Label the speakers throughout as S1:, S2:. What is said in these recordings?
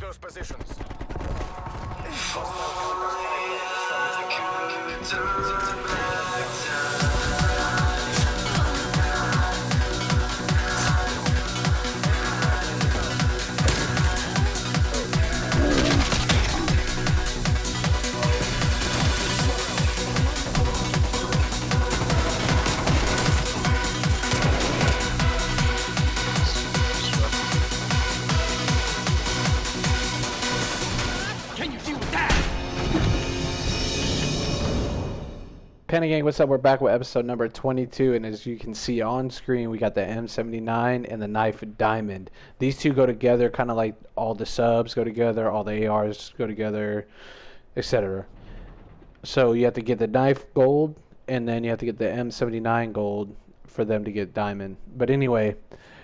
S1: those positions.
S2: Panda Gang, what's up? We're back with episode number 22, and as you can see on screen, we got the M79 and the knife Diamond. These two go together, kind of like all the subs go together, all the ARs go together, etc. So you have to get the knife gold, and then you have to get the M79 gold for them to get Diamond. But anyway,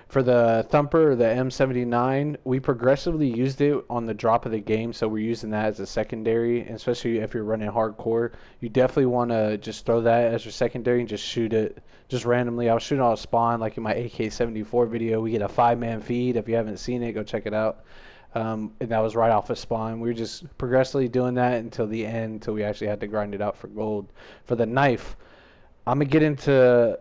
S2: for the Thumper, the M79, we progressively used it on the drop of the game, so we're using that as a secondary, especially if you're running hardcore. You definitely want to just throw that as your secondary and just shoot it just randomly. I was shooting on a spawn, like in my AK-74 video. We get a 5-man feed. If you haven't seen it, go check it out. And that was right off a spawn. We were just progressively doing that until the end, until we actually had to grind it out for gold. For the knife, I'm going to get into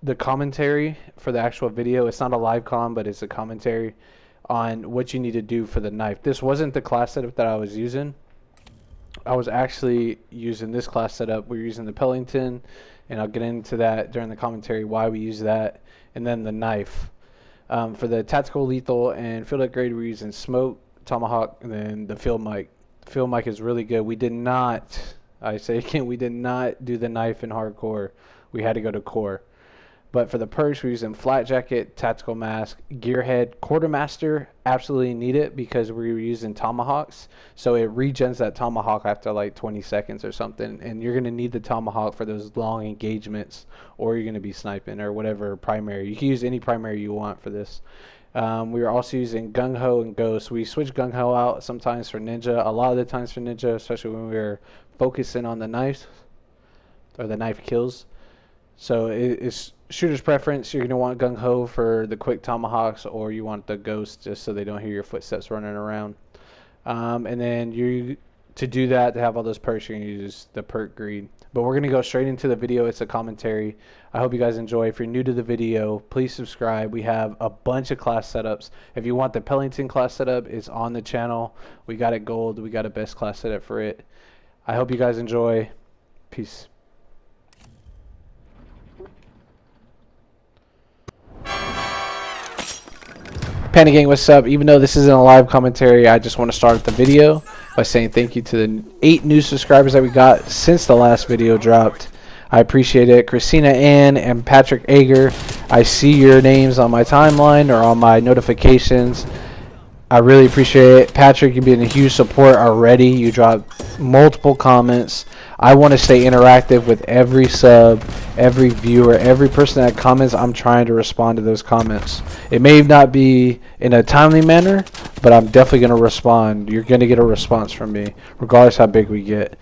S2: the commentary for the actual video. It's not a live com, but it's a commentary on what you need to do for the knife. This wasn't the class setup that I was using. I was actually using this class setup. We're using the Pellington, and I'll get into that during the commentary, why we use that, and then the knife. For the tactical lethal and field upgrade, we're using smoke, tomahawk, and then the field mic. The field mic is really good. We did not, I say again, we did not do the knife in hardcore. We had to go to core. But for the perks, we're using flat jacket, tactical mask, gearhead, quartermaster. Absolutely need it because we're using tomahawks. So it regens that tomahawk after like 20 seconds or something. And you're going to need the tomahawk for those long engagements, or you're going to be sniping or whatever primary. You can use any primary you want for this. We are also using Gung Ho and Ghost. We switch Gung Ho out sometimes for Ninja. A lot of the times for Ninja, especially when we're focusing on the knife or the knife kills. So it's shooter's preference. You're going to want Gung Ho for the quick tomahawks, or you want the Ghost just so they don't hear your footsteps running around. And then to do that, to have all those perks, you're going to use the perk greed. But we're going to go straight into the video. It's a commentary. I hope you guys enjoy. If you're new to the video, please subscribe. We have a bunch of class setups. If you want the Pellington class setup, it's on the channel. We got it gold. We got a best class setup for it. I hope you guys enjoy. Peace. Panda Gang, what's up? Even though this isn't a live commentary, I just want to start the video by saying thank you to the 8 new subscribers that we got since the last video dropped. I appreciate it. Christina Ann and Patrick Ager, I see your names on my timeline or on my notifications. I really appreciate it. Patrick, you've been a huge support already. You dropped multiple comments. I want to stay interactive with every sub, every viewer, every person that comments. I'm trying to respond to those comments. It may not be in a timely manner, but I'm definitely going to respond. You're going to get a response from me, regardless how big we get.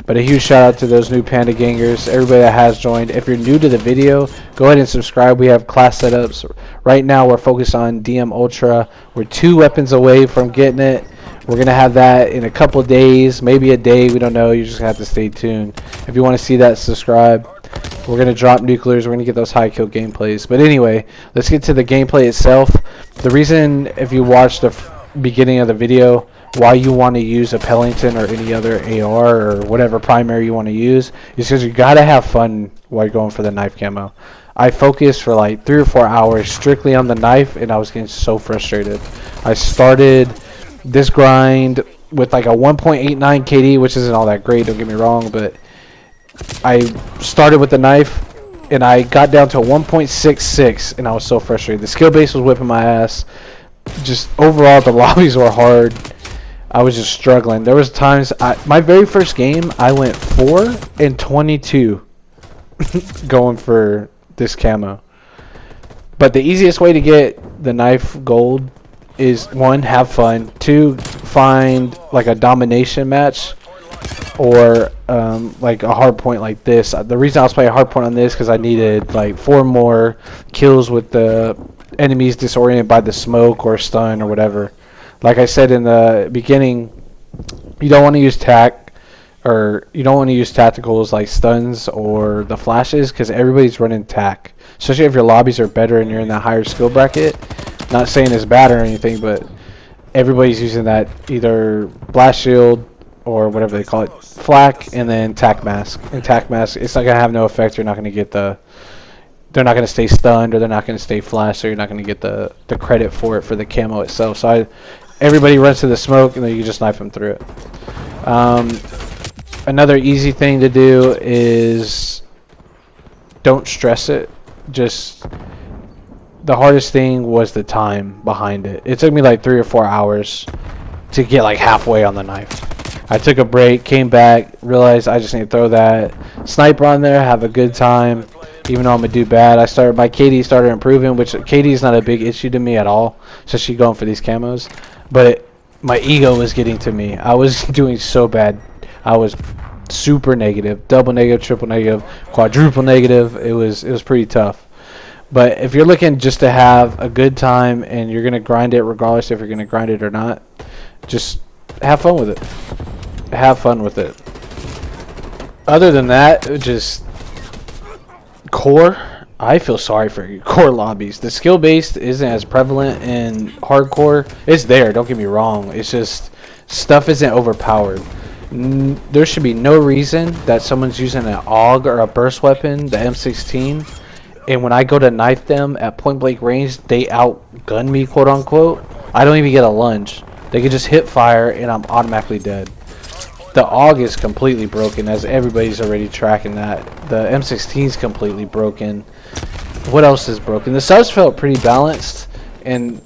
S2: But a huge shout out to those new Panda Gangers, everybody that has joined. If you're new to the video, go ahead and subscribe. We have class setups. Right now we're focused on DM Ultra. We're 2 weapons away from getting it. We're going to have that in a couple days, maybe a day. We don't know. You just have to stay tuned. If you want to see that, subscribe. We're going to drop nuclears. We're going to get those high kill gameplays. But anyway, let's get to the gameplay itself. The reason, if you watch the beginning of the video, why you want to use a Pellington or any other AR or whatever primary you want to use is because you got to have fun while you're going for the knife camo. I focused for like 3 or 4 hours strictly on the knife, and I was getting so frustrated. I started this grind with like a 1.89 KD, which isn't all that great, don't get me wrong, but I started with the knife and I got down to 1.66 and I was so frustrated. The skill base was whipping my ass. Just overall the lobbies were hard. I was just struggling. There was times my very first game I went 4 and 22 going for this camo. But the easiest way to get the knife gold is 1, have fun, 2, find like a domination match or like a hard point like this. The reason I was playing a hard point on this because I needed like 4 more kills with the enemies disoriented by the smoke or stun or whatever. Like I said in the beginning, you don't want to use tac, or you don't want to use tacticals like stuns or the flashes, because everybody's running tac. Especially if your lobbies are better and you're in that higher skill bracket. Not saying it's bad or anything, but everybody's using that either blast shield or whatever they call it, flak, and then tac mask. And tac mask, it's not gonna have no effect. You're not gonna get they're not gonna stay stunned, or they're not gonna stay flashed, so you're not gonna get the credit for it for the camo itself. So everybody runs to the smoke, and then you just knife them through it. Another easy thing to do is don't stress it. Just the hardest thing was the time behind it. It took me like 3 or 4 hours to get like halfway on the knife. I took a break, came back, realized I just need to throw that sniper on there, have a good time. Even though I'm gonna do bad, my KD started improving, which KD is not a big issue to me at all, especially going for these camos. But my ego was getting to me. I was doing so bad. I was super negative, double negative, triple negative, quadruple negative. It was pretty tough. But if you're looking just to have a good time and you're gonna grind it, regardless if you're gonna grind it or not, just have fun with it. Have fun with it. Other than that, just core. I feel sorry for your core lobbies. The skill based isn't as prevalent in hardcore. It's there, don't get me wrong. It's just stuff isn't overpowered. There should be no reason that someone's using an AUG or a burst weapon, the M16, and when I go to knife them at point blank range, they outgun me, quote unquote. I don't even get a lunge. They can just hit fire and I'm automatically dead. The AUG is completely broken, as everybody's already tracking that. The M16 is completely broken. What else is broken? The subs felt pretty balanced, and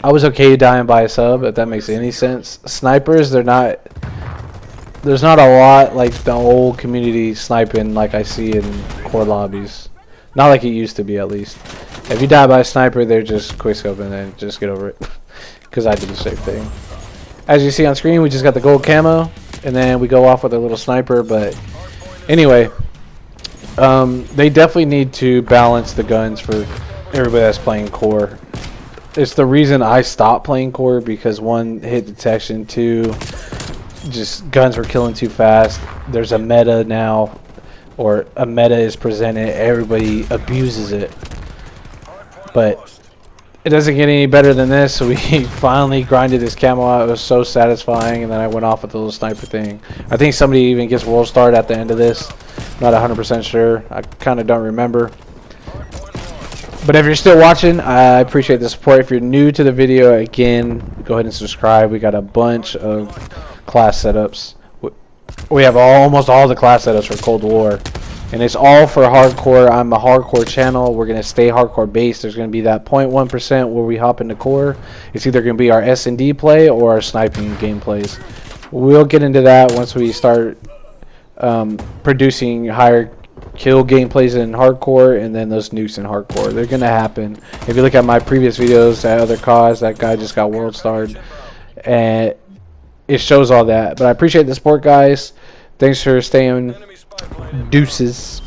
S2: I was okay dying by a sub, if that makes any sense. Snipers, there's not a lot like the old community sniping like I see in core lobbies. Not like it used to be, at least. If you die by a sniper, they're just quick scoping and just get over it. Because I did the same thing. As you see on screen, we just got the gold camo, and then we go off with a little sniper. But anyway, they definitely need to balance the guns for everybody that's playing core. It's the reason I stopped playing core, because 1, hit detection, 2, just guns were killing too fast. There's a meta now, or a meta is presented, everybody abuses it. But it doesn't get any better than this, so we finally grinded this camo out. It was so satisfying, and then I went off with the little sniper thing. I think somebody even gets world starred at the end of this. Not 100% sure. I kind of don't remember. But if you're still watching, I appreciate the support. If you're new to the video, again, go ahead and subscribe. We got a bunch of class setups. We have almost all the class setups for Cold War, and it's all for hardcore. I'm a hardcore channel. We're going to stay hardcore based. There's going to be that 0.1% where we hop into core. It's either going to be our S&D play or our sniping gameplays. We'll get into that once we start producing higher kill gameplays in hardcore, and then those nukes in hardcore. They're going to happen. If you look at my previous videos, that other cause, that guy just got world starred, and it shows all that. But I appreciate the support, guys. Thanks for staying. Deuces.